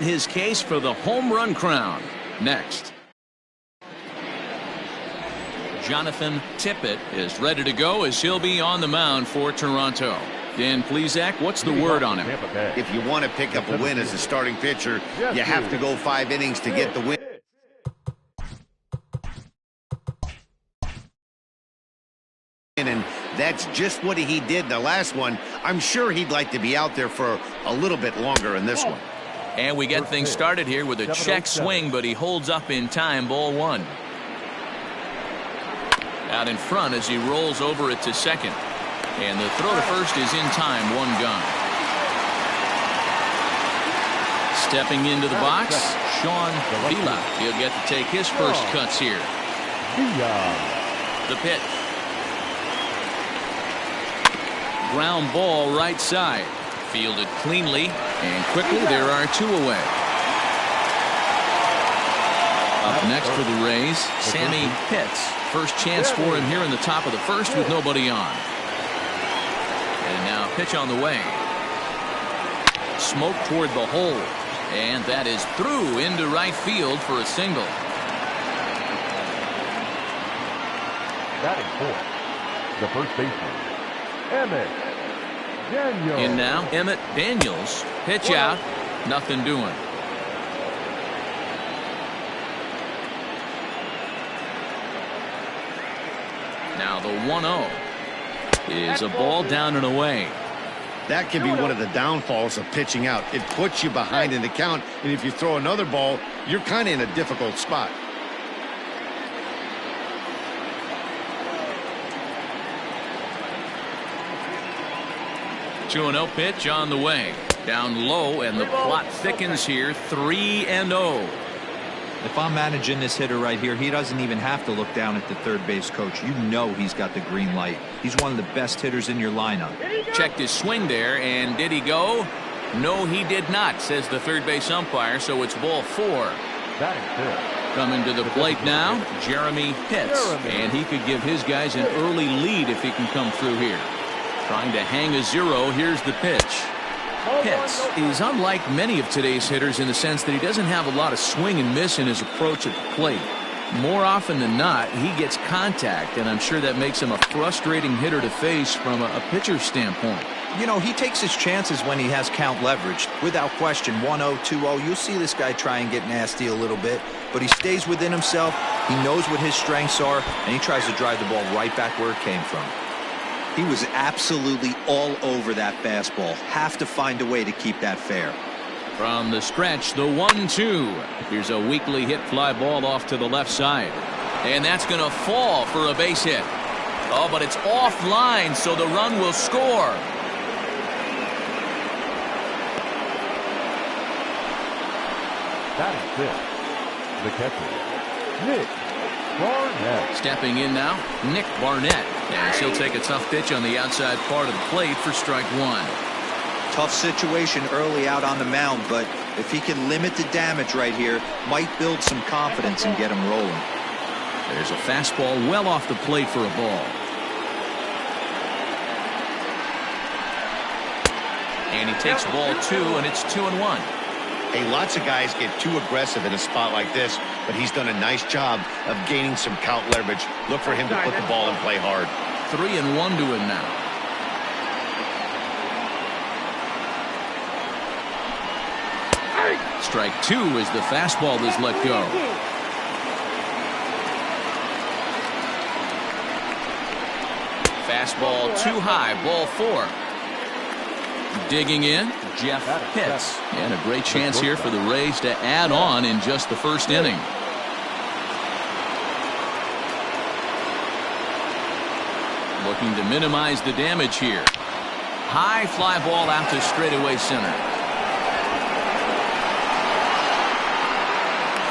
his case for the home run crown. Next, Jonathan Tippett is ready to go as he'll be on the mound for Toronto. Dan Plesac, what's the word on him? If you want to pick up a win as a starting pitcher, you have to go 5 innings to get the win. And that's just what he did in the last one. I'm sure he'd like to be out there for a little bit longer in this one. And we get things started here with a check swing, but he holds up in time. Ball one. Out in front as he rolls over it to second. And the throw to first is in time. One gone. Stepping into the box, Sean Vila. He'll get to take his first cuts here. The pitch. Ground ball right side. Fielded cleanly and quickly. There are two away. Up next for the Rays, Sammy Pitts. First chance for him here in the top of the first with nobody on. And now pitch on the way. Smoke toward the hole. And that is through into right field for a single. Batting fourth, the first baseman, Emmett Daniels. In now, Emmett Daniels. Pitch out. Nothing doing. Now the 1-0 is a ball down and away. That can be one of the downfalls of pitching out. It puts you behind in the count, and if you throw another ball, you're kind of in a difficult spot. Two 2-0 pitch on the way. Down low, and the plot thickens here. 3-0. If I'm managing this hitter right here, he doesn't even have to look down at the third base coach. You know he's got the green light. He's one of the best hitters in your lineup. Checked his swing there, and did he go? No, he did not, says the third base umpire, so it's ball four. Coming to the plate now, Jeremy Pitts, and he could give his guys an early lead if he can come through here. Trying to hang a zero. Here's the pitch. Pitts is unlike many of today's hitters in the sense that he doesn't have a lot of swing and miss in his approach at the plate. More often than not, he gets contact, and I'm sure that makes him a frustrating hitter to face from a pitcher's standpoint. You know, he takes his chances when he has count leverage. Without question, 1-0, 2-0, you'll see this guy try and get nasty a little bit, but he stays within himself. He knows what his strengths are, and he tries to drive the ball right back where it came from. He was absolutely all over that fastball. Have to find a way to keep that fair. From the stretch, the 1-2. Here's a weakly hit fly ball off to the left side. And that's going to fall for a base hit. Oh, but it's offline, so the run will score. Batting fifth, the catcher, Nick Barnett. Stepping in now, Nick Barnett. And he'll take a tough pitch on the outside part of the plate for strike one. Tough situation early out on the mound, but if he can limit the damage right here, might build some confidence and get him rolling. There's a fastball well off the plate for a ball. And he takes ball two, and it's 2-1. Hey, lots of guys get too aggressive in a spot like this, but he's done a nice job of gaining some count leverage. Look for him to put the ball and play hard. 3-1 to him now. Strike two as the fastball is let go. Fastball too high, ball four. Digging in, Jeff Pitts. And a great chance here for the Rays to add on in just the first inning. Looking to minimize the damage here. High fly ball out to straightaway center.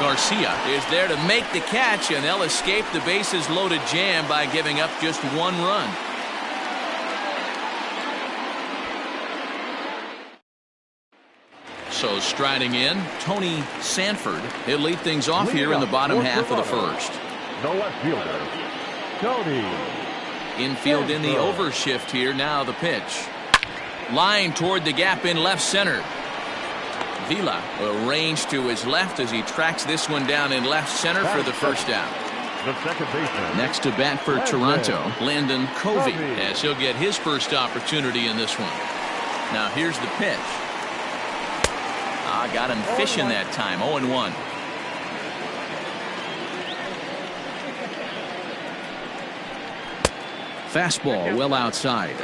Garcia is there to make the catch, and they'll escape the bases loaded jam by giving up just one run. So striding in, Tony Sanford. He'll lead things off here in the bottom half of the first. The left fielder, Tony. Infield in the overshift here. Now the pitch. Line toward the gap in left center. Vila arranged to his left as he tracks this one down in left center for the first down. The second baseman. Next to bat for Toronto, Landon Covey, as he'll get his first opportunity in this one. Now here's the pitch. Got him fishing that time. 0-1. Fastball well outside.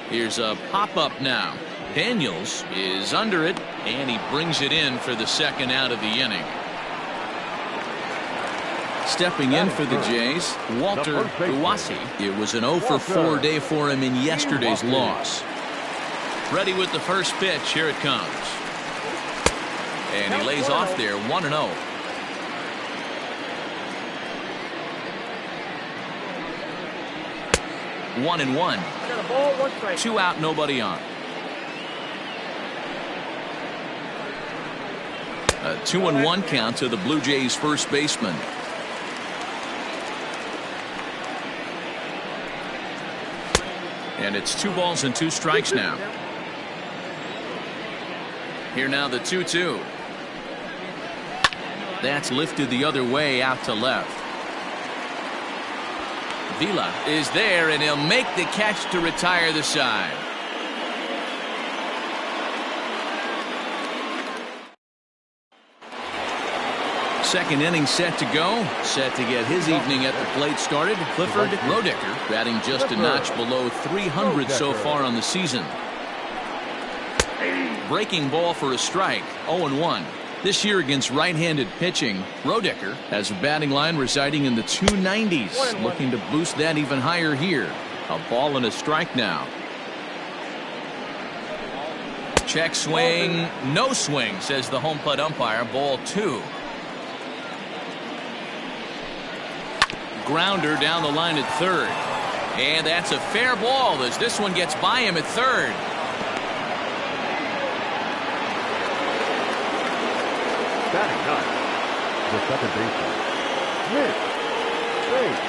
Here's a pop-up now. Daniels is under it, and he brings it in for the second out of the inning. Stepping in for the Jays, Walter Uwasi. It was an 0-for-4 day for him in yesterday's loss. Ready with the first pitch. Here it comes. And he lays off there, 1-0. One and one. 2 out, nobody on. A 2-1 count to the Blue Jays first baseman. And it's 2 balls and 2 strikes now. Here now the 2-2. That's lifted the other way out to left. Vila is there, and he'll make the catch to retire the side. Second inning set to go. Set to get his evening at the plate started. Clifford Roedicker batting just a notch below 300 so far on the season. Breaking ball for a strike. 0-1. This year against right-handed pitching, Roedicker has a batting line residing in the 290s. Looking to boost that even higher here. A ball and a strike now. Check swing. No swing, says the home plate umpire. Ball 2. Grounder down the line at third. And that's a fair ball as this one gets by him at third. Batting ninth, the second baseman, Mitch Bake.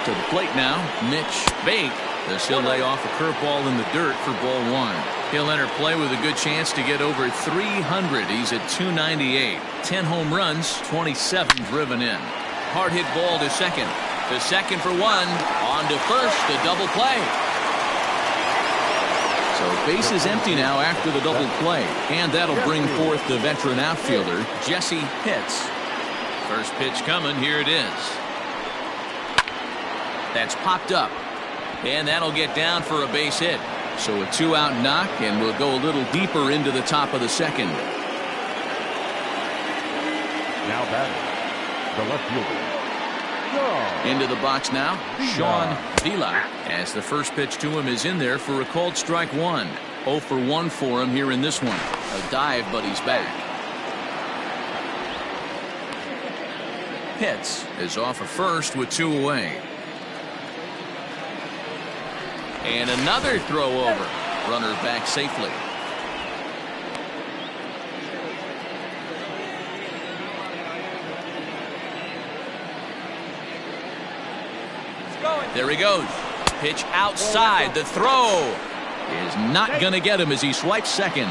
To the plate now, Mitch Bake. As he'll lay off a curveball in the dirt for ball 1. He'll enter play with a good chance to get over 300. He's at 298. 10 home runs, 27 driven in. Hard hit ball to second. To second for 1. On to first, a double play. So base is empty now after the double play. And that'll bring forth the veteran outfielder, Jesse Pitts. First pitch coming. Here it is. That's popped up. And that'll get down for a base hit. So a 2-out knock, and we'll go a little deeper into the top of the second. Now batting, the left fielder, into the box now, Sean Vila, as the first pitch to him is in there for a called strike 1. 0-for-1 for him here in this one. A dive, but he's back. Pitts is off of first with 2 away. And another throw over. Runner back safely. There he goes. Pitch outside. The throw is not going to get him as he swipes second.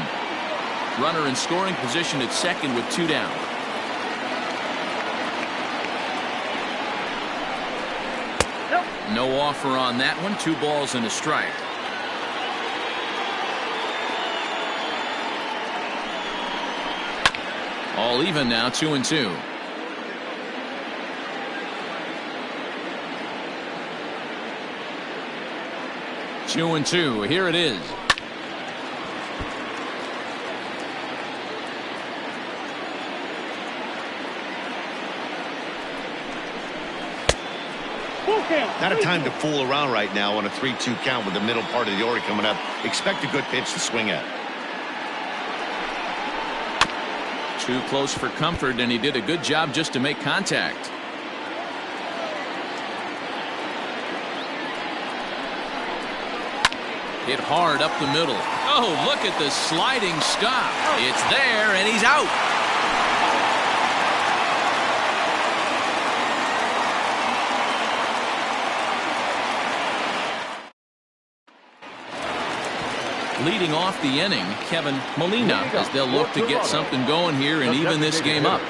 Runner in scoring position at second with 2 down. No offer on that one. 2 balls and a strike. All even now, 2-2. Two and 2. Here it is. Not a time to fool around right now on a 3-2 count with the middle part of the order coming up. Expect a good pitch to swing at. Too close for comfort, and he did a good job just to make contact. Hit hard up the middle. Oh, look at the sliding stop. It's there, and he's out. Leading off the inning, Kevin Molina, as they'll look to get something going here and even this game up.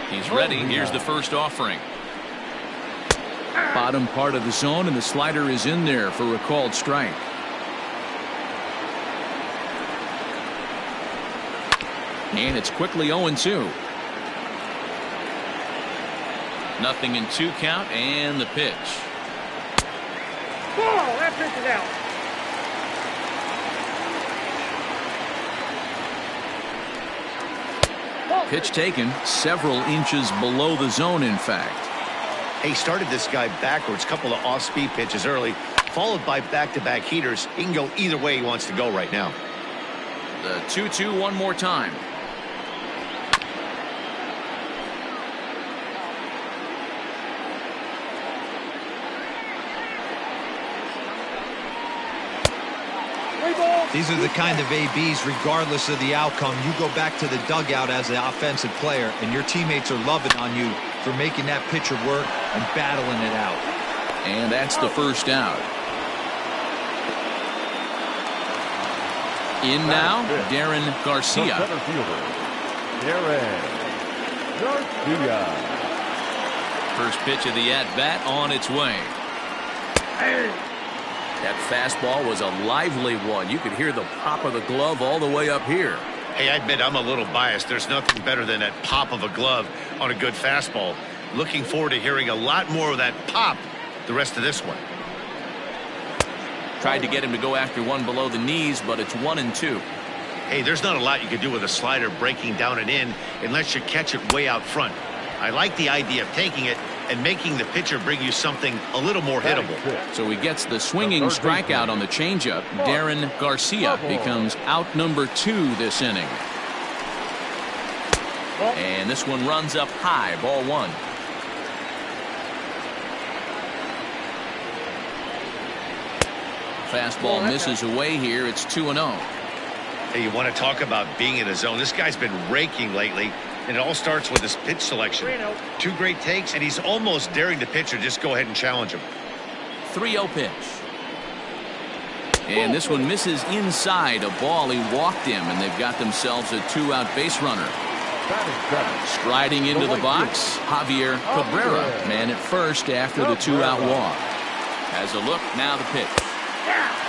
He's ready. Here's the first offering. Bottom part of the zone, and the slider is in there for a called strike. And it's quickly 0-2. Nothing in 2 count, and the pitch. Whoa, that pitch is out. Pitch taken several inches below the zone, in fact. He started this guy backwards, couple of off-speed pitches early, followed by back-to-back heaters. He can go either way he wants to go right now. The 2-2 one more time. These are the kind of ABs, regardless of the outcome. You go back to the dugout as the offensive player, and your teammates are loving on you for making that pitcher work and battling it out. And that's the first out. In now, Darren Garcia. First pitch of the at-bat on its way. That fastball was a lively one. You could hear the pop of the glove all the way up here. Hey, I admit I'm a little biased. There's nothing better than that pop of a glove on a good fastball. Looking forward to hearing a lot more of that pop the rest of this one. Tried to get him to go after one below the knees, but it's 1-2. Hey, there's not a lot you can do with a slider breaking down and in unless you catch it way out front. I like the idea of taking it and making the pitcher bring you something a little more hittable. So he gets the swinging strikeout on the changeup. Darren Garcia becomes out number 2 this inning. And this one runs up high, ball 1. Fastball misses away here. It's 2-0. Hey, you want to talk about being in a zone? This guy's been raking lately. And it all starts with his pitch selection. 2 great takes, and he's almost daring the pitcher just go ahead and challenge him. 3-0 pitch. And this one misses inside a ball. He walked him, and they've got themselves a 2-out base runner. Striding into the box, Javier Cabrera, man at first after the 2-out walk. Has a look, now the pitch.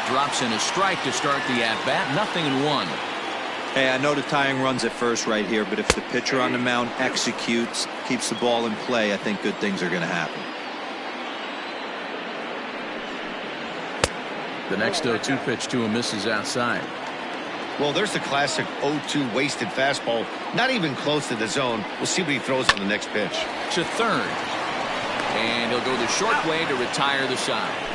Drops in a strike to start the at-bat, 0-1. Hey, I know the tying runs at first right here, but if the pitcher on the mound executes, keeps the ball in play, I think good things are going to happen. The next 0-2 pitch to him misses outside. Well, there's the classic 0-2 wasted fastball. Not even close to the zone. We'll see what he throws on the next pitch. To third. And he'll go the short way to retire the side.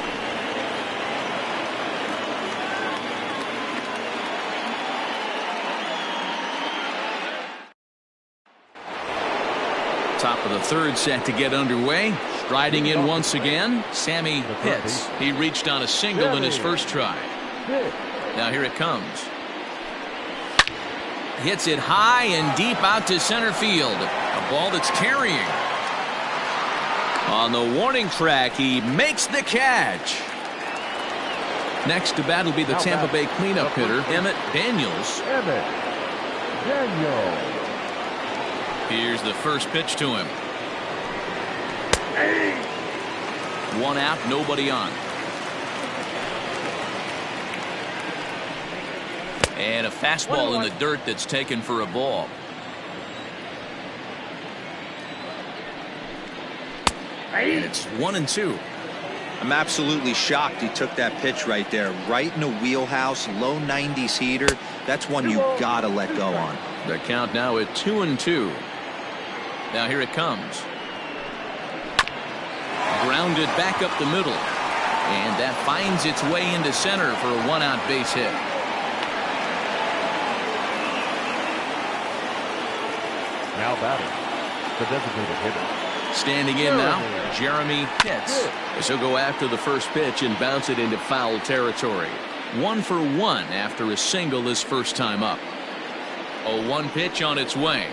Top of the third set to get underway. Striding in once again, Sammy Pitts. He reached on a single in his first try. Now here it comes. Hits it high and deep out to center field. A ball that's carrying. On the warning track, he makes the catch. Next to bat will be the Tampa Bay cleanup hitter, Emmett Daniels. Here's the first pitch to him. 1 out, nobody on. And a fastball in the dirt that's taken for a ball. And it's 1-2. I'm absolutely shocked he took that pitch right there. Right in the wheelhouse, low 90s heater. That's one you gotta let go on. The count now at 2-2. Now here it comes. Grounded back up the middle. And that finds its way into center for a 1-out base hit. Now batting, the designated hitter. Standing in now, Jeremy Pitts. As he'll go after the first pitch and bounce it into foul territory. 1 for 1 after a single his first time up. A 1 pitch on its way.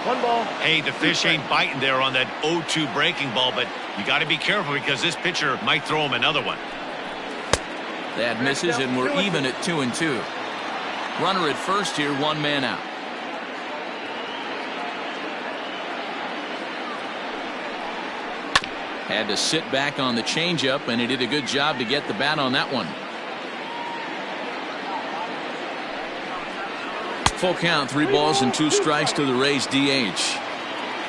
1 ball. Hey, the fish ain't biting there on that 0-2 breaking ball, but you got to be careful because this pitcher might throw him another one. That misses, and we're even at 2-2. Runner at first here, 1 man out. Had to sit back on the changeup, and he did a good job to get the bat on that one. Full count, 3 balls and 2 strikes to the Rays DH.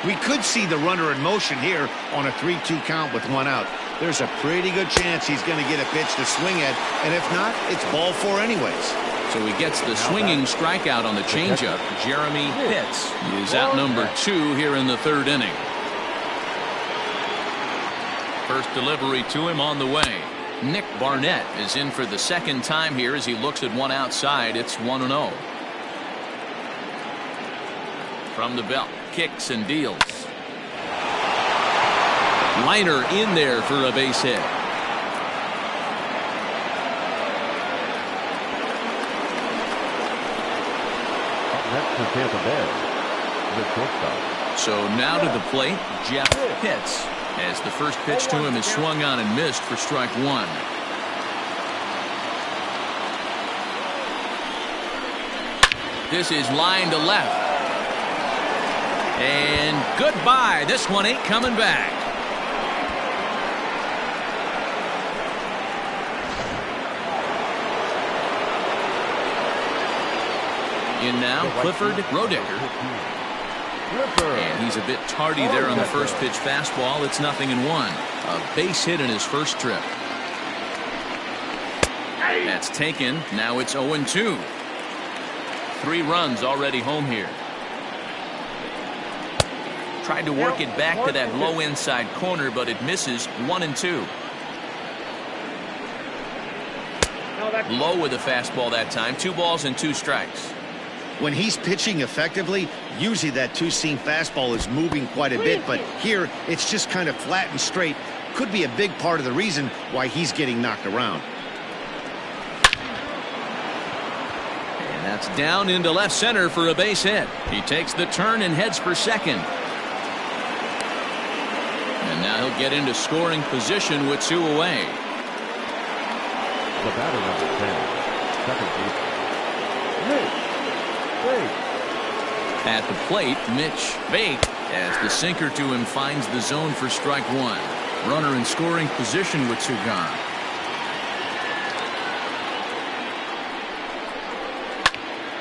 We could see the runner in motion here on a 3-2 count with 1 out. There's a pretty good chance he's going to get a pitch to swing at, and if not, it's ball 4 anyways. So he gets the swinging strikeout on the changeup. Jeremy Pitts is out number 2 here in the 3rd inning. First delivery to him on the way. Nick Barnett is in for the 2nd time here as he looks at one outside. It's 1-0. From the belt, kicks and deals. Liner in there for a base hit. Up next to Tampa Bay, the shortstop. So now to the plate, Jeff Pitts, as the first pitch to him is swung on and missed for strike 1. This is line to left. And goodbye. This one ain't coming back. In now, Clifford Rodecker. And he's a bit tardy there on the first pitch fastball. It's 0-1. A base hit in his first trip. That's taken. Now it's 0-2. 3 runs already home here. Tried to work it back to that low inside corner, but it misses. 1-2. Low with a fastball that time. 2 balls and 2 strikes. When he's pitching effectively, usually that 2-seam fastball is moving quite a bit, but here it's just kind of flat and straight. Could be a big part of the reason why he's getting knocked around. And that's down into left center for a base hit. He takes the turn and heads for second. And now he'll get into scoring position with 2 away. The batter number 10, second baseman, Mitch Bates. At the plate, Mitch Bates, as the sinker to him finds the zone for strike 1. Runner in scoring position with 2 gone.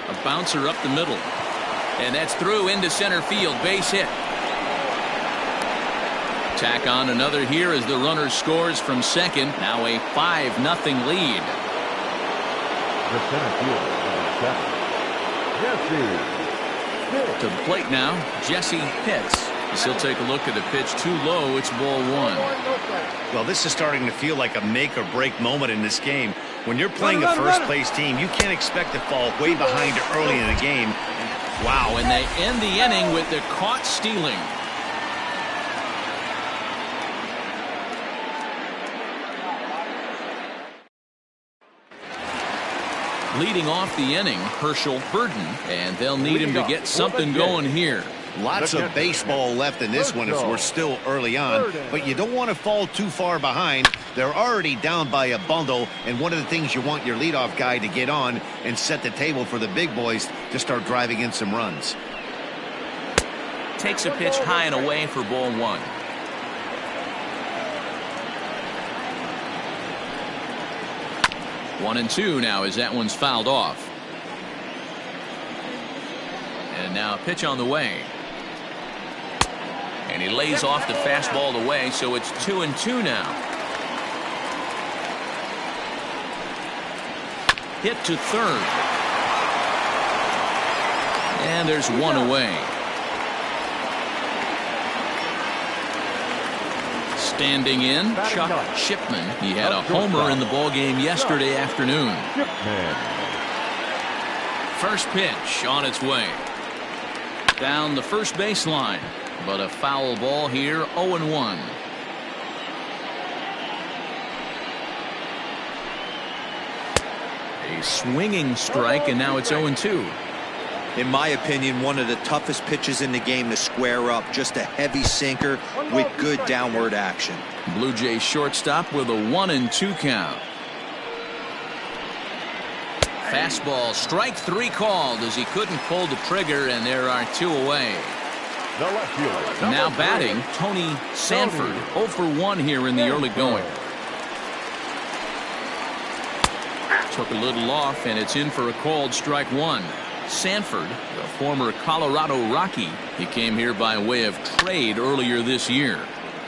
A bouncer up the middle. And that's through into center field. Base hit. Tack on another here as the runner scores from second. Now a 5-0 lead. The center fielder, number 7, Jesse Pitts. To the plate now, Jesse Pitts. As he'll take a look at a pitch too low. It's ball 1. Well, this is starting to feel like a make or break moment in this game. When you're playing a first place team, you can't expect to fall way behind early in the game. Wow, and they end the inning with the caught stealing. Leading off the inning, Herschel Burden, and they'll need him to get something going here. Lots of baseball left in this one as we're still early on, but you don't want to fall too far behind. They're already down by a bundle, and one of the things you want your leadoff guy to get on and set the table for the big boys to start driving in some runs. Takes a pitch high and away for ball 1. One and 2 now as that one's fouled off. And now a pitch on the way. And he lays off the fastball away, so it's 2-2 now. Hit to third. And there's 1 away. Standing in, Chuck Shipman. He had a homer in the ballgame yesterday afternoon. First pitch on its way. Down the first baseline, but a foul ball here, 0-1. A swinging strike, and now it's 0-2. In my opinion, one of the toughest pitches in the game to square up. Just a heavy sinker with good downward action. Blue Jays shortstop with a 1-2 count. Fastball, strike 3 called as he couldn't pull the trigger, and there are 2 away. The left fielder. Now batting, Tony Sanford, 0 for 1 here in the early going. Took a little off, and it's in for a called strike 1. Sanford, the former Colorado Rocky, he came here by way of trade earlier this year.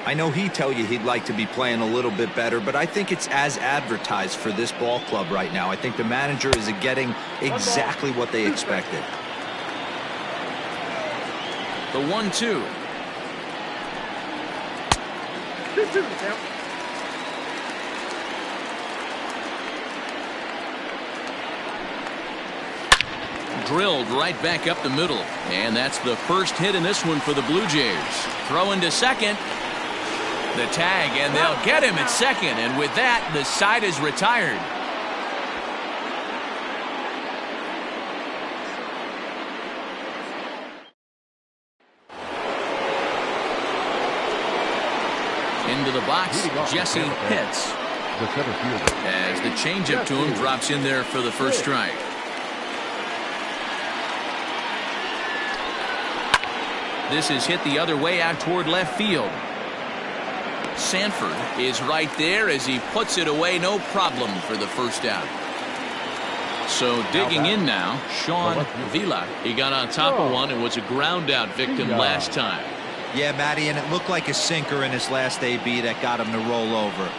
I know he'd tell you he'd like to be playing a little bit better, but I think it's as advertised for this ball club right now. I think the manager is getting exactly what they expected. The 1-2. Drilled right back up the middle, and that's the first hit in this one for the Blue Jays. Throw into second. The tag, and they'll get him at second, and with that, the side is retired. Into the box, Jesse Pitts. As the changeup to him drops in there for the first strike. This is hit the other way out toward left field. Sanford is right there as he puts it away, no problem for the first out. So digging in now, Sean Vila. He got on top of one and was a ground out victim last time. Yeah, Matty, and it looked like a sinker in his last AB that got him to roll over.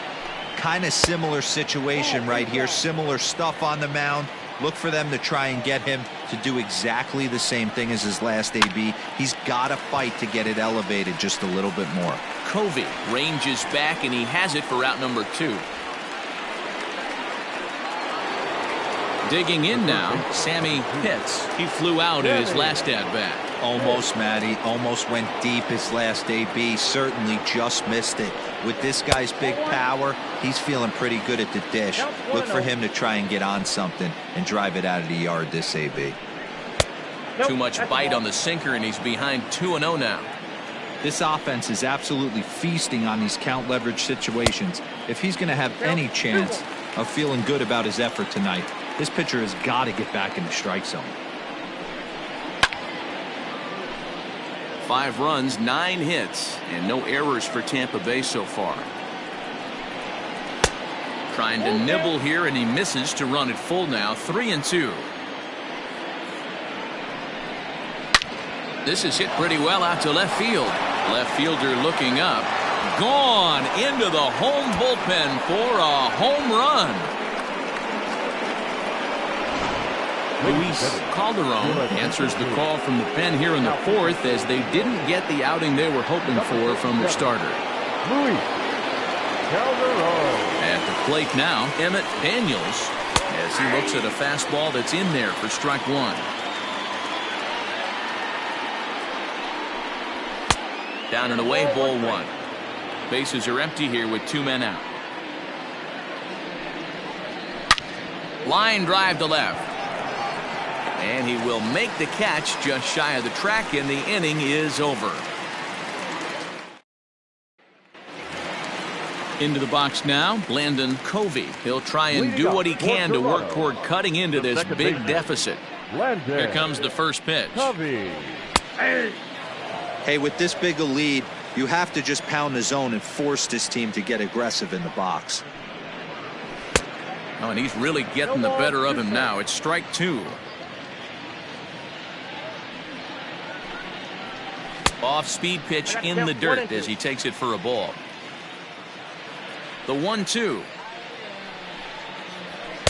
Kind of similar situation right here, similar stuff on the mound. Look for them to try and get him to do exactly the same thing as his last AB. He's got to fight to get it elevated just a little bit more. Covey ranges back, and he has it for out number 2. Digging in now, Sammy Pitts. He flew out in his last at-bat. Almost, Matty. Almost went deep his last AB. Certainly just missed it. With this guy's big power, he's feeling pretty good at the dish. Look for him to try and get on something and drive it out of the yard this AB. Too much bite on the sinker, and he's behind 2-0 now. This offense is absolutely feasting on these count leverage situations. If he's going to have any chance of feeling good about his effort tonight, this pitcher has got to get back in the strike zone. 5 runs, 9 hits, and no errors for Tampa Bay so far. Trying to nibble here, and he misses to run it full now. 3-2. This is hit pretty well out to left field. Left fielder looking up. Gone into the home bullpen for a home run. Luis Calderon answers the call from the pen here in the 4th as they didn't get the outing they were hoping for from their starter. Luis Calderon. At the plate now, Emmett Daniels, as he looks at a fastball that's in there for strike 1. Down and away, ball 1. Bases are empty here with 2 men out. Line drive to left. And he will make the catch just shy of the track, and the inning is over. Into the box now, Landon Covey. He'll try and do what he can to work toward cutting into this big deficit. Here comes the first pitch. Hey, with this big a lead, you have to just pound the zone and force this team to get aggressive in the box. Oh, and he's really getting the better of him now. It's strike 2. Off-speed pitch in the dirt as he takes it for a ball. The 1-2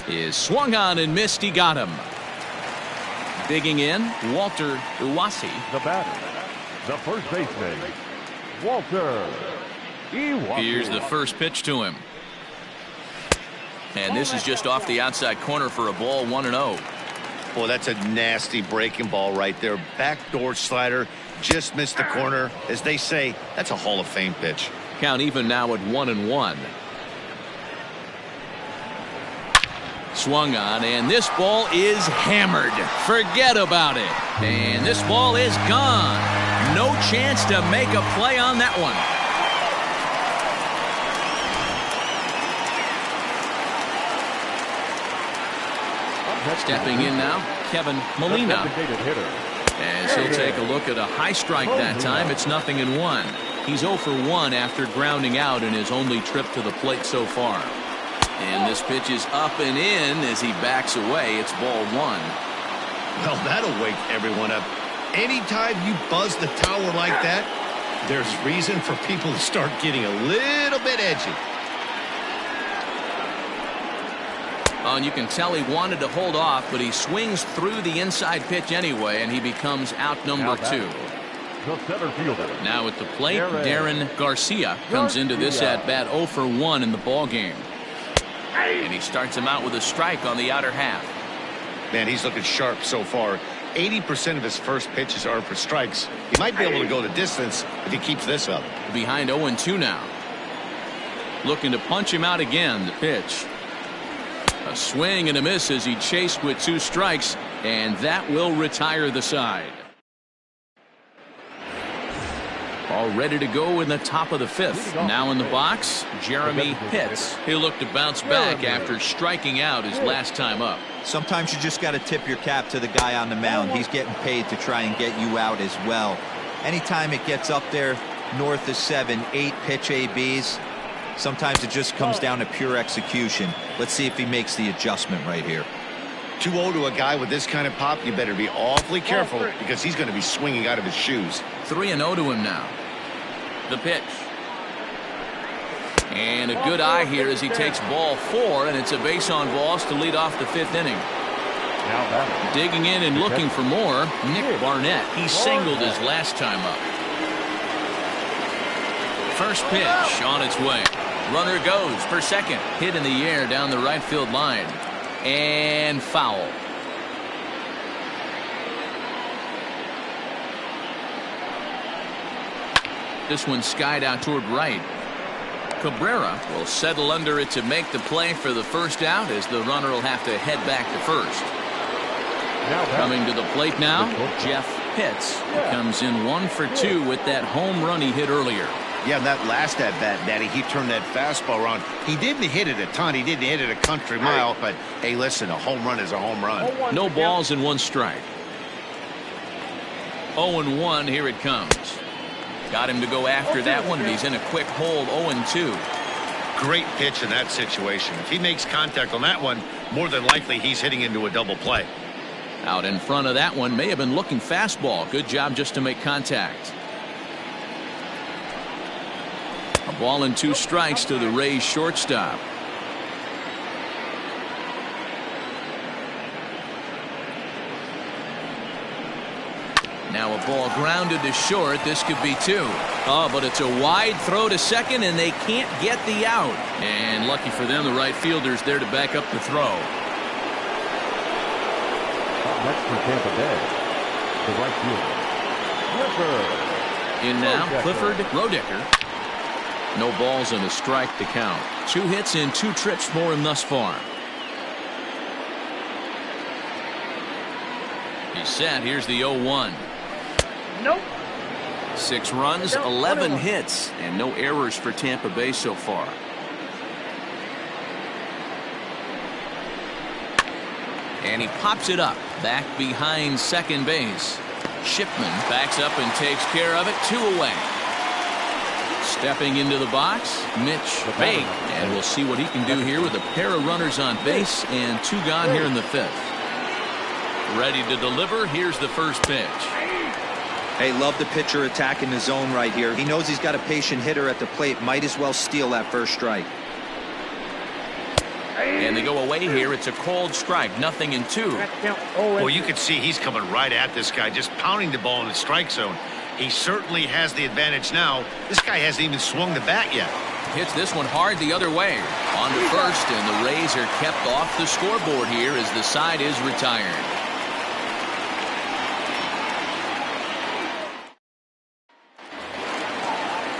is swung on and missed. He got him. Digging in, Walter Iwasi. The batter, the first baseman, Walter Iwasi. Here's the first pitch to him. And this is just off the outside corner for a ball, 1-0. Boy, that's a nasty breaking ball right there. Backdoor slider. Just missed the corner. As they say, that's a Hall of Fame pitch. Count even now at 1-1. Swung on, and this ball is hammered. Forget about it. And this ball is gone. No chance to make a play on that one. Stepping in now, Kevin Molina. As he'll take a look at a high strike that time. It's 0-1. He's 0 for 1 after grounding out in his only trip to the plate so far. And this pitch is up and in as he backs away. It's ball 1. Well, that'll wake everyone up. Anytime you buzz the tower like that, there's reason for people to start getting a little bit edgy. And you can tell he wanted to hold off, but he swings through the inside pitch anyway, and he becomes out number 2. The center fielder. Now at the plate, Darren Garcia comes into this at-bat 0 for 1 in the ball game. And he starts him out with a strike on the outer half. Man, he's looking sharp so far. 80% of his first pitches are for strikes. He might be able to go the distance if he keeps this up. Behind 0-2 now. Looking to punch him out again. The pitch. A swing and a miss as he chased with 2 strikes, and that will retire the side. All ready to go in the top of the 5th. Now in the box, Jeremy Pitts. He'll look to bounce back after striking out his last time up. Sometimes you just got to tip your cap to the guy on the mound. He's getting paid to try and get you out as well. Anytime it gets up there north of 7, 8 pitch ABs, sometimes it just comes down to pure execution. Let's see if he makes the adjustment right here. 2-0 to a guy with this kind of pop, you better be awfully careful because he's going to be swinging out of his shoes. 3-0 to him now. The pitch. And a good eye here as he takes ball 4, and it's a base on balls to lead off the 5th inning. Digging in and looking for more, Nick Barnett. He singled his last time up. First pitch on its way. Runner goes for second. Hit in the air down the right field line. And foul. This one skied out toward right. Cabrera will settle under it to make the play for the first out as the runner will have to head back to first. Coming to the plate now, Jeff Pitts. He comes in 1 for 2 with that home run he hit earlier. Yeah, that last at-bat, Daddy, he turned that fastball around. He didn't hit it a ton. He didn't hit it a country mile. But, hey, listen, a home run is a home run. No balls and 1 strike. 0-1, here it comes. Got him to go after that one, and he's in a quick hold, 0-2. Great pitch in that situation. If he makes contact on that one, more than likely he's hitting into a double play. Out in front of that one, may have been looking fastball. Good job just to make contact. A ball and 2 strikes to the Rays shortstop. Now a ball grounded to short. This could be 2. Oh, but it's a wide throw to second, and they can't get the out. And lucky for them, the right fielder's there to back up the throw. Next for Tampa Bay, the right fielder, in now, Clifford Rodicker. No balls and a strike to count. 2 hits in 2 trips for him thus far. He's set. Here's the 0-1. Nope. 6 runs, 11 hits, and no errors for Tampa Bay so far. And he pops it up back behind second base. Shipman backs up and takes care of it. 2 away. Stepping into the box, Mitch Baig, and we'll see what he can do here with a pair of runners on base and 2 gone here in the 5th. Ready to deliver. Here's the first pitch. Hey, love the pitcher attacking the zone right here. He knows he's got a patient hitter at the plate. Might as well steal that first strike. And they go away here. It's a cold strike. 0-2. Well, you can see he's coming right at this guy, just pounding the ball in the strike zone. He certainly has the advantage now. This guy hasn't even swung the bat yet. Hits this one hard the other way. On to first, and the Rays are kept off the scoreboard here as the side is retired.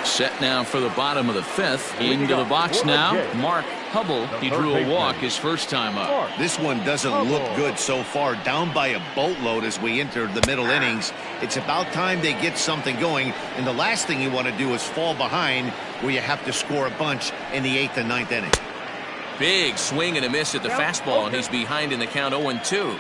Set now for the bottom of the fifth. Into the box now. Mark Hubble. He drew a walk his first time up. This one doesn't look good so far. Down by a boatload as we enter the middle innings. It's about time they get something going. And the last thing you want to do is fall behind where you have to score a bunch in the 8th and 9th inning. Big swing and a miss at the fastball, and he's behind in the count 0-2.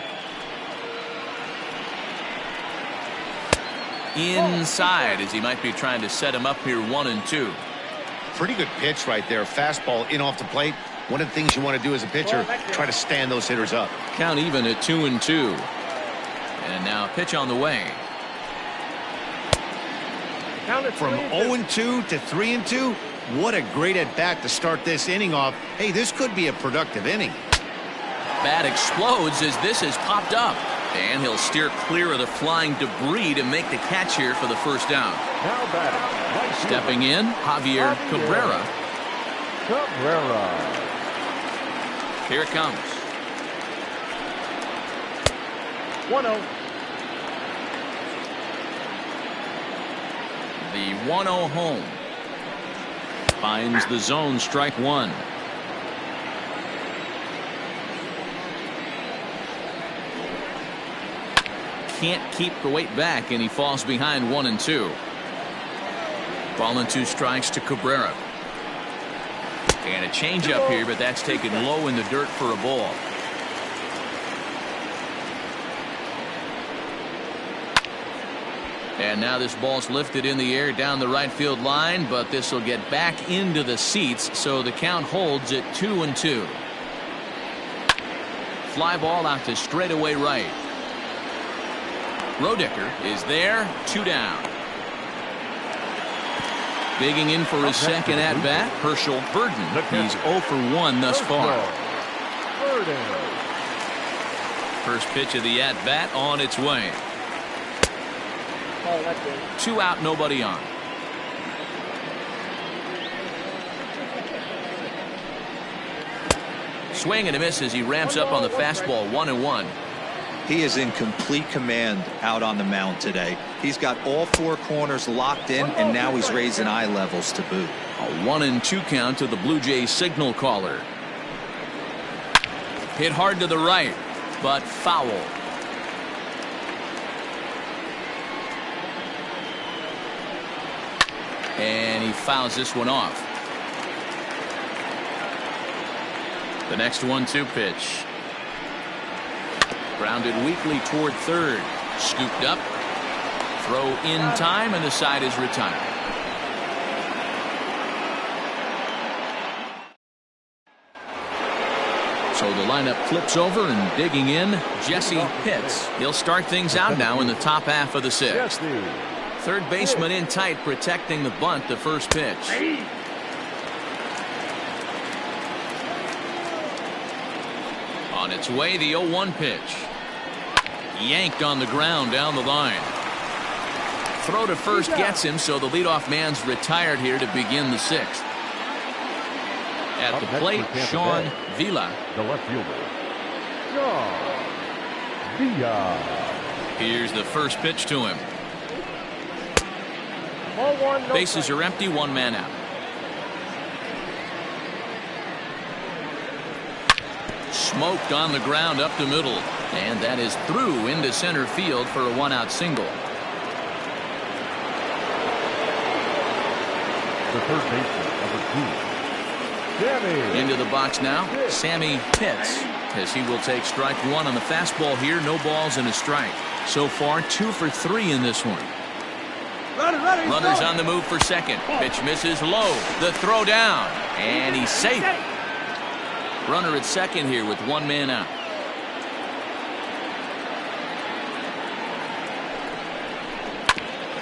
Inside as he might be trying to set him up here 1-2. Pretty good pitch right there. Fastball in off the plate. One of the things you want to do as a pitcher, try to stand those hitters up. Count even at 2-2. And now a pitch on the way. From 0-2 to 3-2, what a great at bat to start this inning off. Hey, this could be a productive inning. Bat explodes as this has popped up. And he'll steer clear of the flying debris to make the catch here for the first down. Now batting. Stepping in, Javier Cabrera. Here it comes. 1-0. The 1-0 home. Finds the zone, strike one. Can't keep the weight back, and he falls behind 1-2. Ball and 2 strikes to Cabrera. And a changeup here, but that's taken low in the dirt for a ball. And now this ball's lifted in the air down the right field line, but this will get back into the seats, so the count holds at 2-2. Fly ball out to straightaway right. Roedicker is there, 2 down. Digging in for his second at bat, Herschel Burden. He's 0 for 1 thus far. First pitch of the at bat on its way. 2 out, nobody on. Swing and a miss as he ramps up on the fastball, 1-1. He is in complete command out on the mound today. He's got all 4 corners locked in, and now he's raising eye levels to boot. A 1-2 count to the Blue Jays signal caller. Hit hard to the right, but foul. And he fouls this one off. The next 1-2 pitch. Grounded weakly toward third. Scooped up. Throw in time, and the side is retired. So the lineup flips over, and digging in, Jesse Pitts. He'll start things out now in the top half of the 6th. Third baseman in tight, protecting the bunt, the first pitch. On its way, the 0-1 pitch. Yanked on the ground down the line. Throw to first gets him, so the leadoff man's retired here to begin the 6th. At the plate, Sean Villa. The left fielder, Sean Villa. Here's the first pitch to him. Bases are empty, 1 man out. Smoked on the ground up the middle, and that is through into center field for a 1-out single. The third baseman, number 2. Sammy. Into the box now, Sammy Pitts, as he will take strike 1 on the fastball here. No balls and a strike. So far, 2 for 3 in this one. Runners on the move for second. Pitch misses low. The throw down, and he's safe. Runner at second here with 1 man out.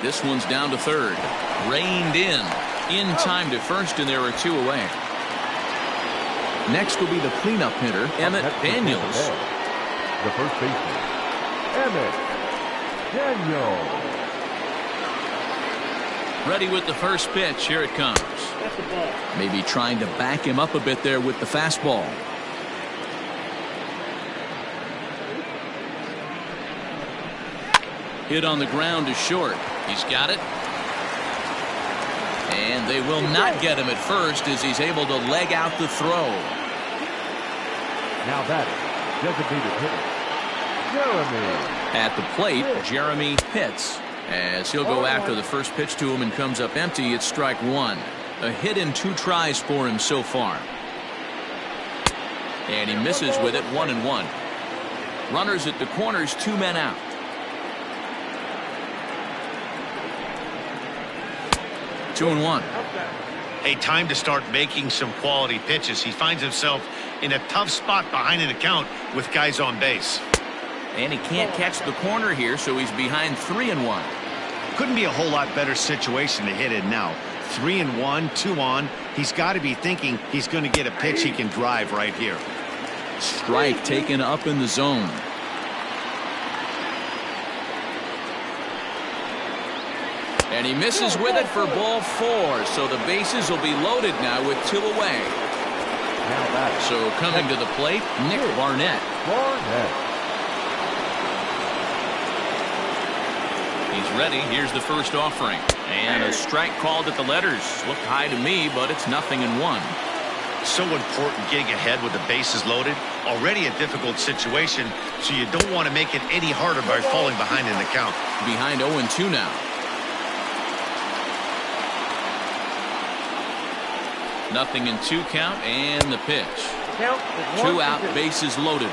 This one's down to third. Reined in time to first, and there are 2 away. Next will be the cleanup hitter, Emmett Daniels. The first baseman, Emmett Daniels. Ready with the first pitch. Here it comes. Maybe trying to back him up a bit there with the fastball. Hit on the ground to short. He's got it. And they will not get him at first as he's able to leg out the throw. Now that designated hitter, Jeremy. At the plate, Jeremy Pitts. As he'll go after the first pitch to him and comes up empty, it's strike one. A hit in 2 tries for him so far. And he misses with it, 1-1. Runners at the corners, 2 men out. Two and one. Hey, time to start making some quality pitches. He finds himself in a tough spot behind an account with guys on base. And he can't catch the corner here, so he's behind 3-1. Couldn't be a whole lot better situation to hit in now. 3-1, 2 on. He's got to be thinking he's going to get a pitch he can drive right here. Strike taken up in the zone. And he misses with it for ball 4. So the bases will be loaded now with 2 away. So coming to the plate, Nick Barnett. He's ready. Here's the first offering. And a strike called at the letters. Looked high to me, but it's 0-1. So important getting ahead with the bases loaded. Already a difficult situation, so you don't want to make it any harder by falling behind in the count. Behind 0-2 now. 0-2 count, and the pitch. 2 out, bases loaded.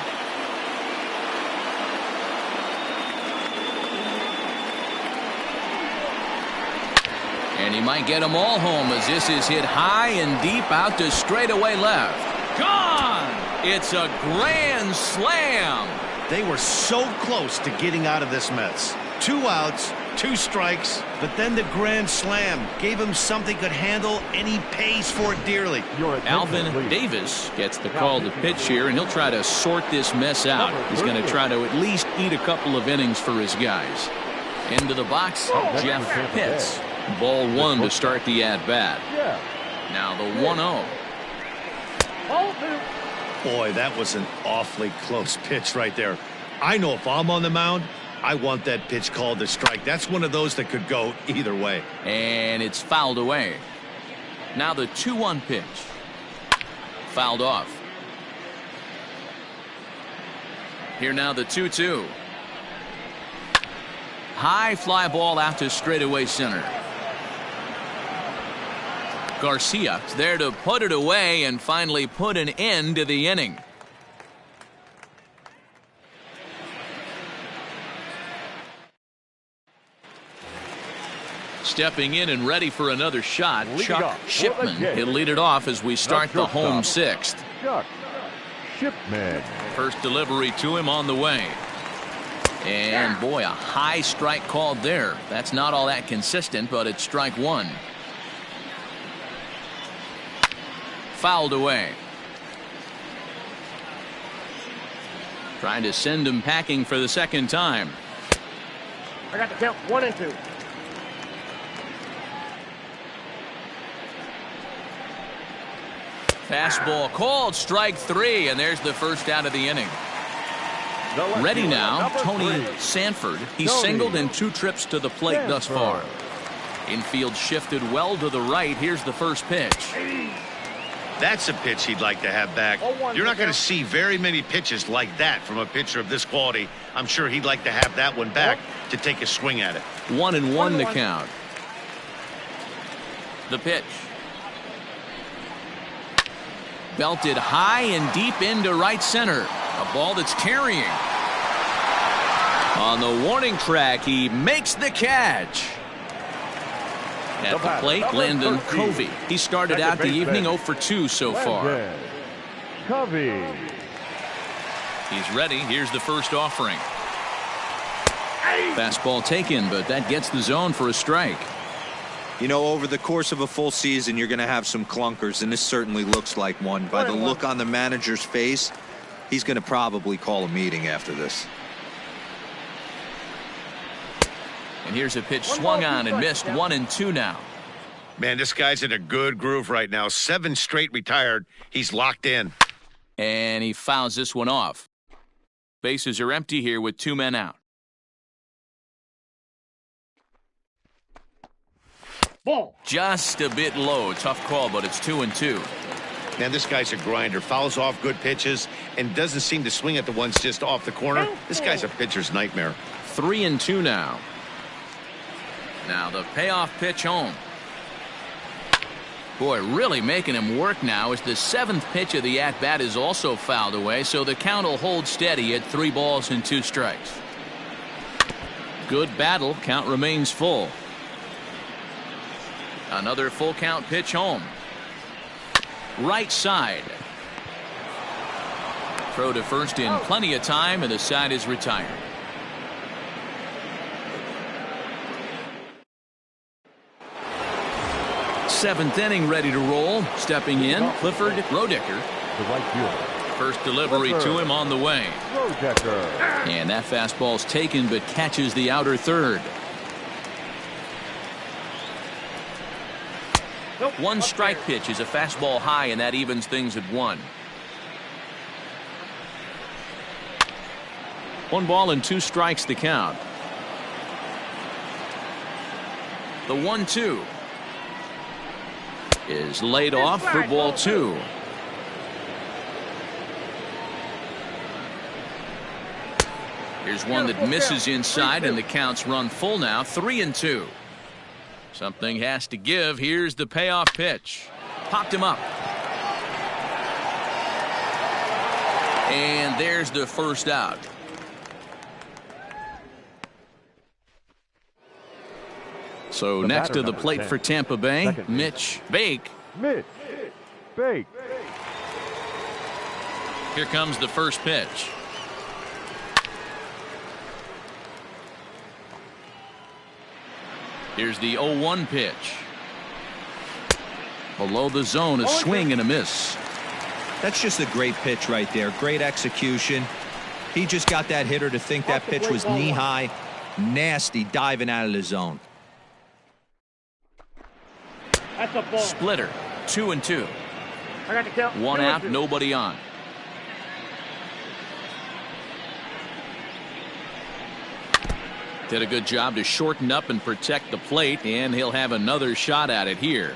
And he might get them all home as this is hit high and deep out to straightaway left. Gone! It's a grand slam. They were so close to getting out of this mess. 2 outs, 2 strikes, but then the grand slam gave him something could handle, and he pays for it dearly. Alvin Davis gets the call to pitch here, and he'll try to sort this mess out. He's going to try to at least eat a couple of innings for his guys. Into the box, Jeff Pitts. Ball 1 to start the at-bat. Now the 1-0. Boy, that was an awfully close pitch right there. I know if I'm on the mound, I want that pitch called a strike. That's one of those that could go either way. And it's fouled away. Now the 2-1 pitch. Fouled off. Here now the 2-2. High fly ball out to straightaway center. Garcia there to put it away and finally put an end to the inning. Stepping in and ready for another shot, Chuck Shipman. He'll lead it off as we start the home 6th. Chuck Shipman. First delivery to him on the way. And boy, a high strike called there. That's not all that consistent, but it's strike 1. Fouled away. Trying to send him packing for the second time. I got the count 1-2. Fastball called, strike 3, and there's the first out of the inning. Ready now, Tony Sanford. He's singled in 2 trips to the plate thus far. Infield shifted well to the right. Here's the first pitch. That's a pitch he'd like to have back. You're not going to see very many pitches like that from a pitcher of this quality. I'm sure he'd like to have that one back to take a swing at it. 1-1 to count. The pitch. Belted high and deep into right center. A ball that's carrying. On the warning track, he makes the catch. At the plate, Landon Covey. He started out the evening 0 for 2 so far. Covey. He's ready. Here's the first offering. Fastball taken, but that gets the zone for a strike. You know, over the course of a full season, you're going to have some clunkers, and this certainly looks like one. By the look on the manager's face, he's going to probably call a meeting after this. And here's a pitch swung on and missed. 1-2 now. Man, this guy's in a good groove right now. 7 straight retired. He's locked in. And he fouls this one off. Bases are empty here with 2 men out. Ball. Just a bit low. Tough call, but it's 2-2. Man, this guy's a grinder. Fouls off good pitches and doesn't seem to swing at the ones just off the corner. This guy's a pitcher's nightmare. 3-2 now. Now the payoff pitch home. Boy, really making him work now as the 7th pitch of the at-bat is also fouled away, so the count will hold steady at 3-2 strikes. Good battle. Count remains full. Another full count pitch home. Right side. Throw to first in plenty of time, and the side is retired. Seventh inning ready to roll. Stepping in, Clifford Rodecker. The right fielder. First delivery to him on the way. Rodecker. And that fastball's taken but catches the outer third. One strike pitch is a fastball high, and that evens things at 1. 1-2 strikes the count. The 1-2 is laid off for ball 2. Here's one that misses inside, and the count's run full now. 3-2. Something has to give. Here's the payoff pitch. Popped him up. And there's the first out. So next to the plate for Tampa Bay, Mitch Bake. Mitch Bake. Here comes the first pitch. Here's the 0-1 pitch. Below the zone, a swing and a miss. That's just a great pitch right there. Great execution. He just got that hitter to think that pitch was knee-high. Nasty diving out of the zone. That's a ball. Splitter. 2-2. I got the count. 1 out, nobody on. Did a good job to shorten up and protect the plate, and he'll have another shot at it here.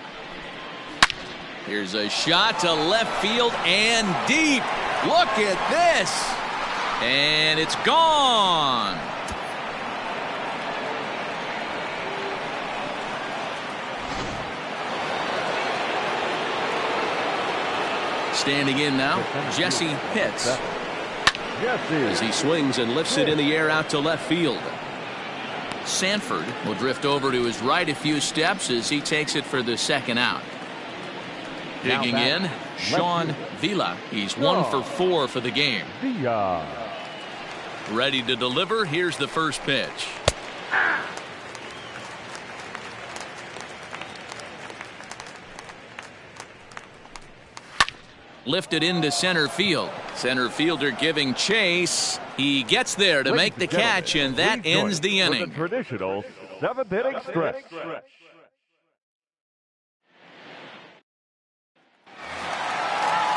Here's a shot to left field and deep. Look at this. And it's gone. Standing in now, Jesse Pitts. As he swings and lifts it in the air out to left field. Sanford will drift over to his right a few steps as he takes it for the second out. Digging in, Sean Villa. He's 1 for 4 for the game. Ready to deliver. Here's the first pitch. Lifted into center field. Center fielder giving chase. He gets there to make the catch, and that ends the inning. The traditional 7th inning stretch.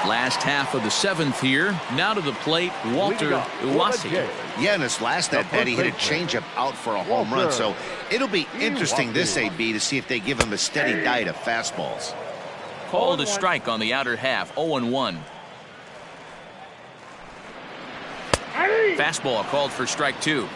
Last half of the 7th here. Now to the plate, Walter Uwasi. Yeah, in his last at bat, he hit a changeup out for a home run. So it'll be interesting this AB to see if they give him a steady diet of fastballs. Called a strike on the outer half. 0-1. Fastball called for strike 2.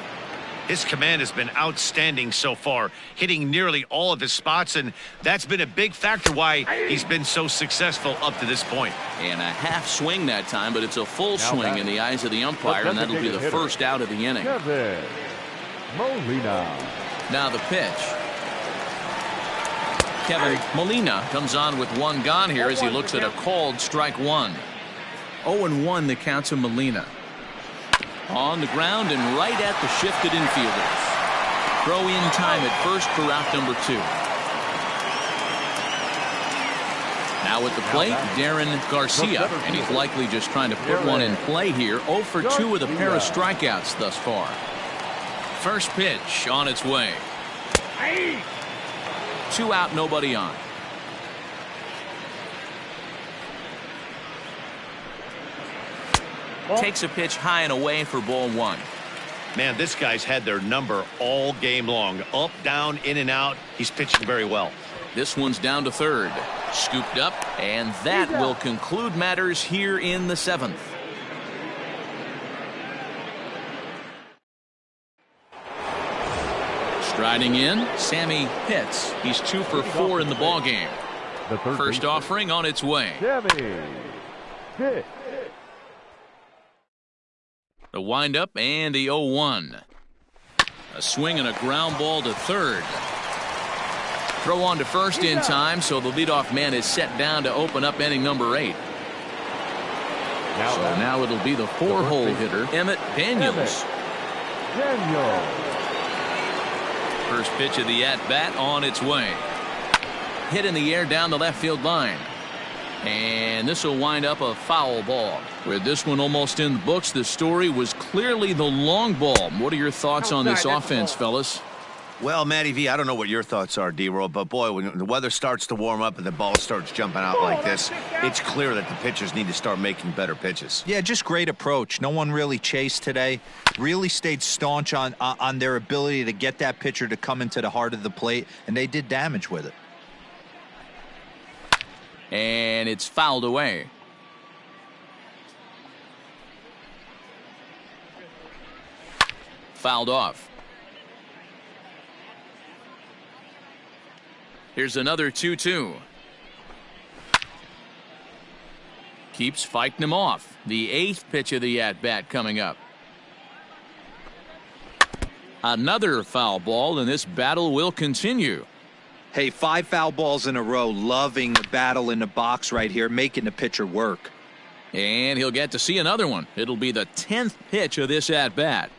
His command has been outstanding so far, hitting nearly all of his spots, and that's been a big factor why he's been so successful up to this point. And a half swing that time, but it's a full swing in the eyes of the umpire, and that'll be the first out of the inning. Kevin Molina. Now the pitch. Kevin Molina comes on with 1 gone here as he looks at a called strike 1. 0-1 the count to Molina. On the ground and right at the shifted infielders. Throw in time at first for out number 2. Now at the plate, Darren Garcia, and he's likely just trying to put one in play here. 0 for 2 with a pair of strikeouts thus far. First pitch on its way. 2 out, nobody on. Takes a pitch high and away for ball 1. Man, this guy's had their number all game long. Up, down, in and out. He's pitching very well. This one's down to third. Scooped up, and that will conclude matters here in the 7th. Striding in, Sammy Pitts. He's 2 for 4 in the ballgame. First offering on its way. Sammy Pitts. The windup and the 0-1. A swing and a ground ball to third. Throw on to first in time, so the leadoff man is set down to open up inning number 8. So now it'll be the 4-hole hitter, Emmett Daniels. First pitch of the at-bat on its way. Hit in the air down the left field line. And this will wind up a foul ball. With this one almost in the books, the story was clearly the long ball. What are your thoughts on this offense, fellas? Well, Matty V, I don't know what your thoughts are, D-Roll, but boy, when the weather starts to warm up and the ball starts jumping out like this, it's clear that the pitchers need to start making better pitches. Yeah, just great approach. No one really chased today. Really stayed staunch on their ability to get that pitcher to come into the heart of the plate, and they did damage with it. And it's fouled away. Fouled off. Here's another 2-2. Keeps fighting him off. The 8th pitch of the at-bat coming up. Another foul ball, and this battle will continue. Hey, 5 foul balls in a row, loving the battle in the box right here, making the pitcher work. And he'll get to see another one. It'll be the 10th pitch of this at-bat.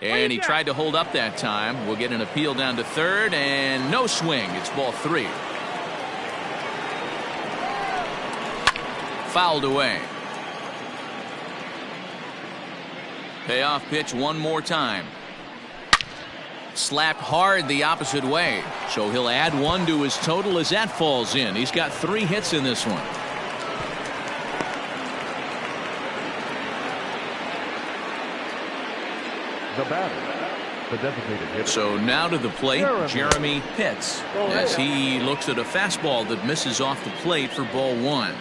And he tried to hold up that time. We'll get an appeal down to third, and no swing. It's ball 3. Fouled away. Payoff pitch one more time. Slapped hard the opposite way. So he'll add 1 to his total as that falls in. He's got 3 hits in this one. The batter, the designated hitter. So now to the plate, Jeremy Pitts, as he looks at a fastball that misses off the plate for ball 1.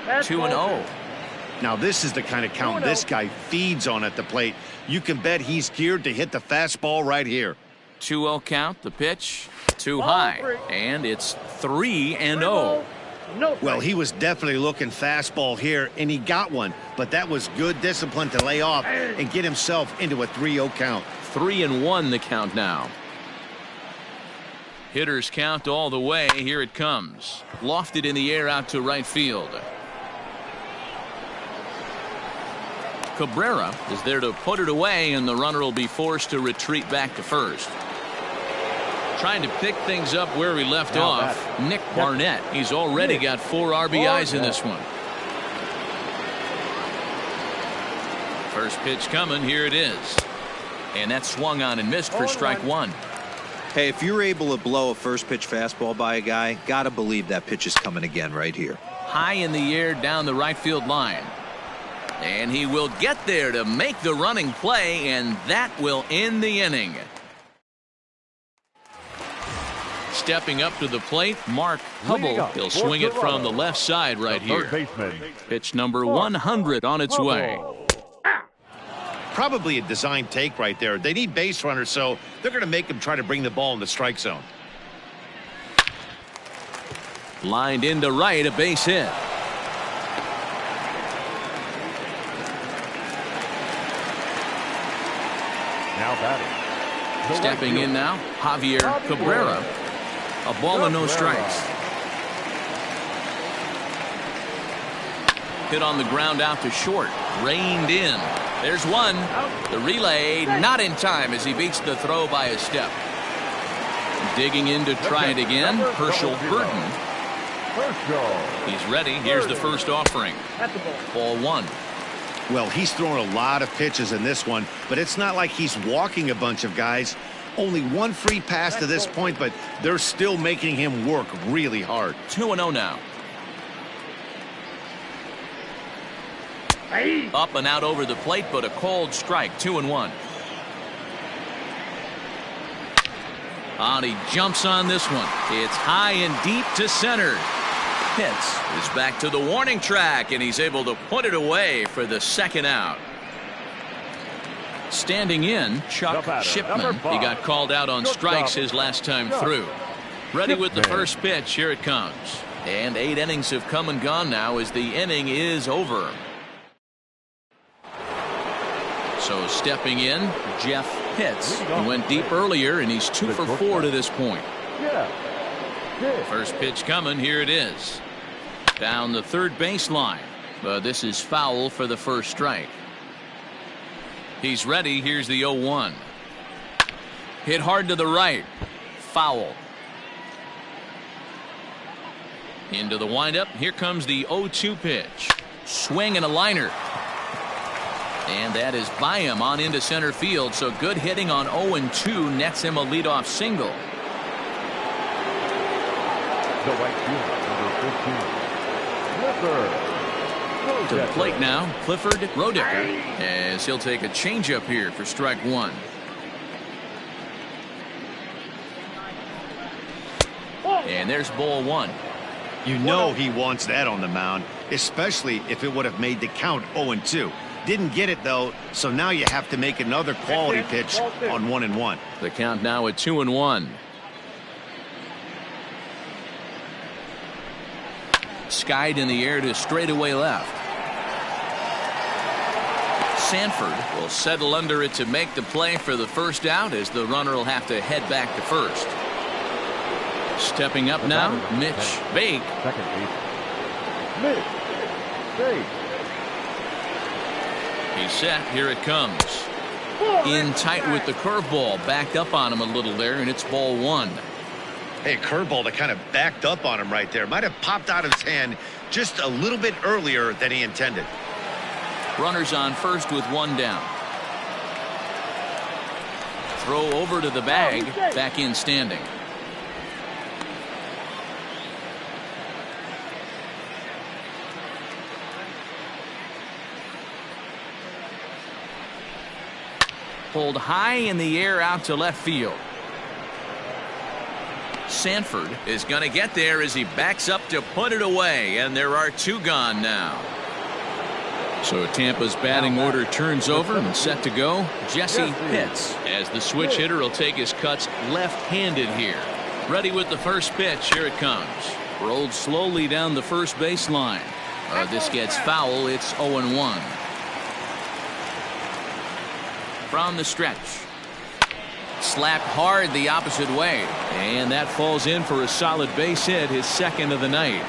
2-0. Now this is the kind of count this guy feeds on at the plate. You can bet he's geared to hit the fastball right here. 2-0 count, the pitch too high, and it's 3-0. Well, he was definitely looking fastball here, and he got one, but that was good discipline to lay off and get himself into a 3-0 count. 3-1 the count now. Hitters count all the way. Here it comes. Lofted in the air out to right field. Cabrera is there to put it away, and the runner will be forced to retreat back to first. Trying to pick things up where we left off, Nick Barnett. He's already got 4 RBIs in this one. First pitch coming. Here it is. And that swung on and missed for strike 1. Hey, if you're able to blow a first pitch fastball by a guy, gotta believe that pitch is coming again right here. High in the air down the right field line. And he will get there to make the running play, and that will end the inning. Stepping up to the plate, Mark Hubble. He'll swing it from the left side right here. Pitch number 100 on its way. Probably a design take right there. They need base runners, so they're going to make him try to bring the ball in the strike zone. Lined into right, a base hit. Now batting. Stepping in now, Javier Cabrera. A ball and no strikes. Hit on the ground out to short. Reined in. There's one. The relay not in time as he beats the throw by a step. Digging in to try it again, Herschel Burton. He's ready. Here's the first offering. Ball 1. Well, he's thrown a lot of pitches in this one, but it's not like he's walking a bunch of guys. Only 1 free pass to this point, but they're still making him work really hard. 2-0 now. Up and out over the plate, but a cold strike. 2-1. He jumps on this one. It's high and deep to center. Pitts is back to the warning track, and he's able to put it away for the second out. Standing in, Chuck Shipman. He got called out on strikes his last time through. Ready with the first pitch. Here it comes. And 8 innings have come and gone now as the inning is over. So stepping in, Jeff Pitts. He went deep earlier, and he's 2 for 4 to this point. First pitch coming. Here it is. Down the third baseline. But this is foul for the first strike. He's ready. Here's the 0-1. Hit hard to the right. Foul. Into the windup. Here comes the 0-2 pitch. Swing and a liner. And that is by him on into center field. So good hitting on 0-2 nets him a leadoff single. The right fielder, number 15. To the plate now, Clifford Roediger, as he'll take a changeup here for strike 1. And there's ball 1. You know he wants that on the mound, especially if it would have made the count 0-2. Didn't get it though, so now you have to make another quality pitch on 1-1. The count now at 2-1. Skied in the air to straightaway left. Sanford will settle under it to make the play for the first out, as the runner will have to head back to first. Stepping up now, Mitch Bake. Second base. Mitch Bake. He's set. Here it comes. In tight with the curveball. Backed up on him a little there, and it's ball 1. Hey, curveball that kind of backed up on him right there. Might have popped out of his hand just a little bit earlier than he intended. Runners on first with 1 down. Throw over to the bag. Back in standing. Pulled high in the air out to left field. Sanford is going to get there as he backs up to put it away, and there are 2 gone now. So Tampa's batting order turns over and set to go. Jesse Pitts, as the switch hitter, will take his cuts left-handed here. Ready with the first pitch. Here it comes. Rolled slowly down the first baseline. This gets foul. It's 0-1. From the stretch. Slapped hard the opposite way, and that falls in for a solid base hit, his second of the night.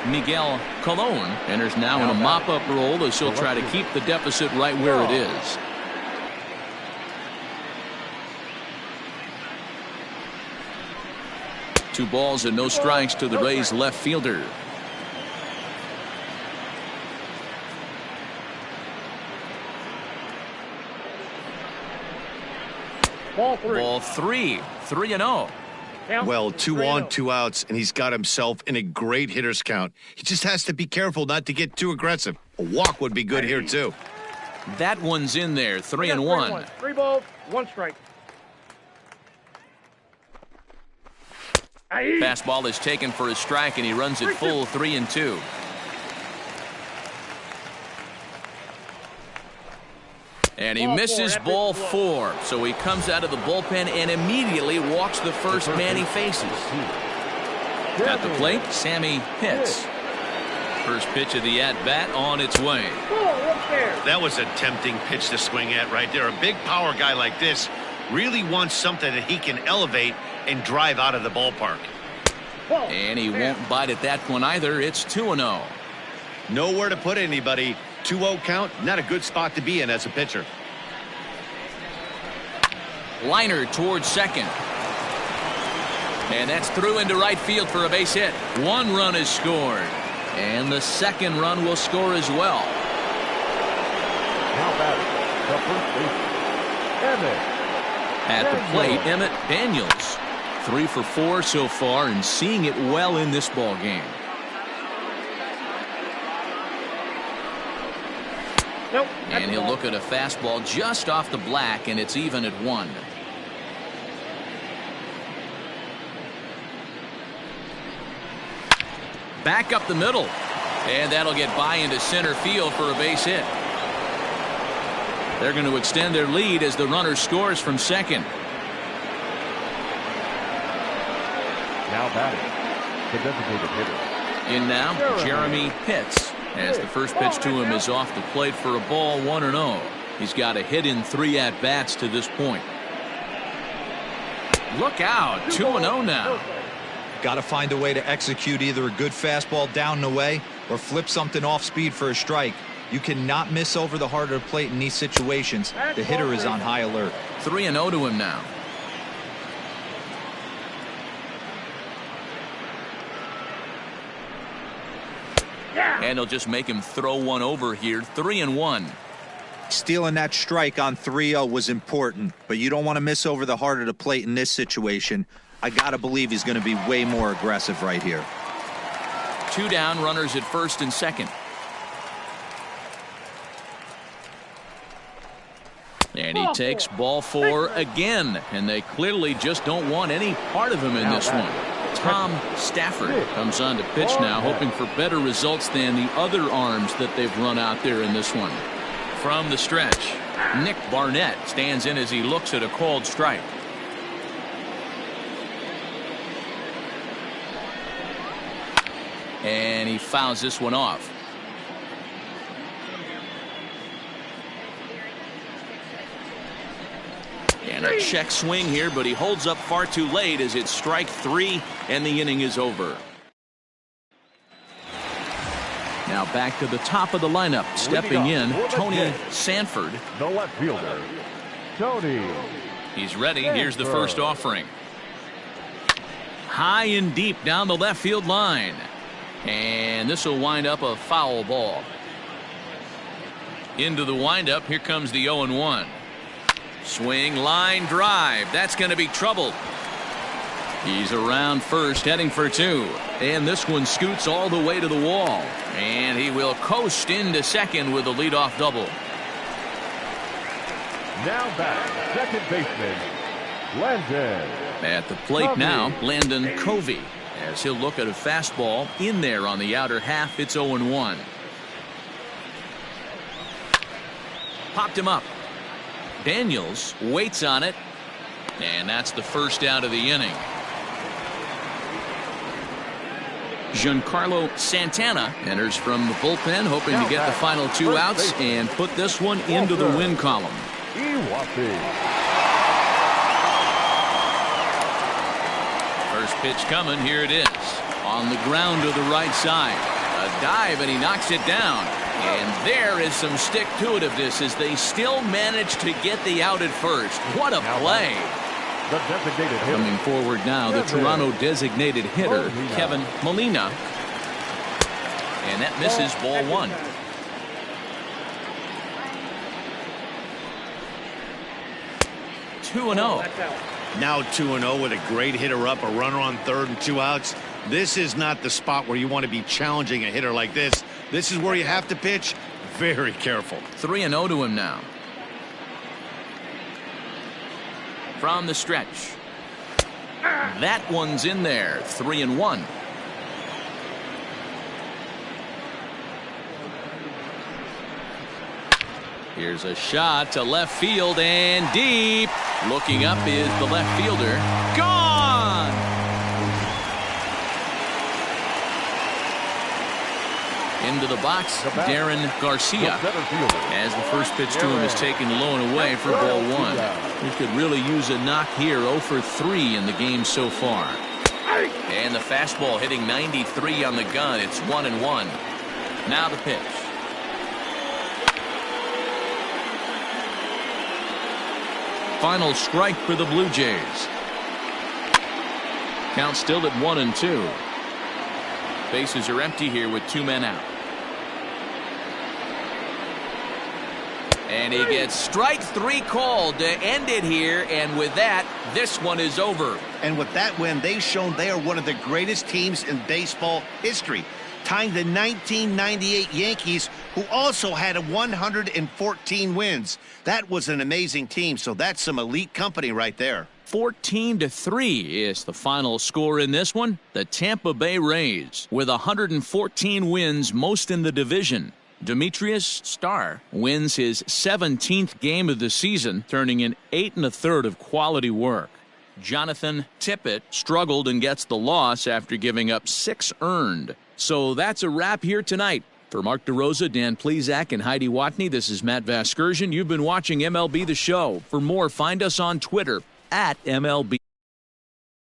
Miguel Colon enters now in a mop-up role as he'll try to keep the deficit right where it is. Two balls and no strikes to the Rays left fielder. Ball 3. 3-0. Well, 2 on, 2 outs, and he's got himself in a great hitter's count. He just has to be careful not to get too aggressive. A walk would be good here, too. That one's in there. 3-1. 3 balls, 1 strike. Fastball is taken for a strike, and he runs it full. 3-2. And he misses ball 4. So he comes out of the bullpen and immediately walks the first man he faces. At the plate, Sammy Pitts. First pitch of the at-bat on its way. That was a tempting pitch to swing at right there. A big power guy like this really wants something that he can elevate and drive out of the ballpark. And he won't bite at that one either. It's 2-0. Nowhere to put anybody. 2-0 count, not a good spot to be in as a pitcher. Liner towards second. And that's through into right field for a base hit. 1 run is scored. And the second run will score as well. Now batting, the first baseman, At the plate, Emmett Daniels. 3 for 4 so far and seeing it well in this ball game. And he'll look at a fastball just off the black, and it's even at 1. Back up the middle. And that'll get by into center field for a base hit. They're going to extend their lead as the runner scores from second. Now batting, the designated hitter. In now, Jeremy Pitts, as the first pitch to him is off the plate for a ball, 1-0. He's got a hit in 3 at-bats to this point. Look out, 2-0 now. Got to find a way to execute either a good fastball down and away or flip something off speed for a strike. You cannot miss over the heart of the plate in these situations. The hitter is on high alert. 3-0 to him now. And he'll just make him throw one over here. 3-1. Stealing that strike on 3-0 was important, but you don't want to miss over the heart of the plate in this situation. I got to believe he's going to be way more aggressive right here. 2 down, runners at first and second. And he takes ball 4 again, and they clearly just don't want any part of him in this one. Tom Stafford comes on to pitch now, hoping for better results than the other arms that they've run out there in this one. From the stretch, Nick Barnett stands in as he looks at a called strike. And he fouls this one off. And a check swing here, but he holds up far too late as it's strike 3 and the inning is over. Now back to the top of the lineup. Stepping in, Tony Sanford. The left fielder, Tony. He's ready. Here's the first offering. High and deep down the left field line. And this will wind up a foul ball. Into the windup. Here comes the 0-1. Swing, line, drive. That's going to be trouble. He's around first, heading for 2. And this one scoots all the way to the wall. And he will coast into second with a leadoff double. Now back, second baseman, Landon. At the plate now, Landon Covey, as he'll look at a fastball in there on the outer half. It's 0-1. Popped him up. Daniels waits on it, and that's the first out of the inning. Giancarlo Santana enters from the bullpen, hoping to get the final 2 outs and put this one into the win column. First pitch coming. Here it is. On the ground to the right side. A dive, and he knocks it down. And there is some stick-to-itiveness as they still manage to get the out at first. What a play. The designated hitter. Coming forward now, the Toronto designated hitter, Kevin Molina. And that misses ball 1. Two and 0. Now 2-0 with a great hitter up, a runner on third and 2 outs. This is not the spot where you want to be challenging a hitter like this. This is where you have to pitch very careful. 3-0 to him now. From the stretch. That one's in there. 3-1. Here's a shot to left field and deep. Looking up is the left fielder. Gone! Into the box, Darren Garcia, as the first pitch to him is taken low and away for ball 1. He could really use a knock here. 0 for 3 in the game so far. And the fastball hitting 93 on the gun. It's 1-1. Now the pitch. Final strike for the Blue Jays. Count still at 1-2. Bases are empty here with 2 men out. And he gets strike 3 called to end it here, and with that, this one is over. And with that win, they've shown they are one of the greatest teams in baseball history. tying the 1998 Yankees, who also had 114 wins. That was an amazing team, so that's some elite company right there. 14-3 is the final score in this one. The Tampa Bay Rays with 114 wins, most in the division. Demetrius Starr wins his 17th game of the season, turning in 8 1/3 of quality work. Jonathan Tippett struggled and gets the loss after giving up 6 earned. So that's a wrap here tonight. For Mark DeRosa, Dan Plesac, and Heidi Watney, this is Matt Vasgersian. You've been watching MLB The Show. For more, find us on Twitter @MLB.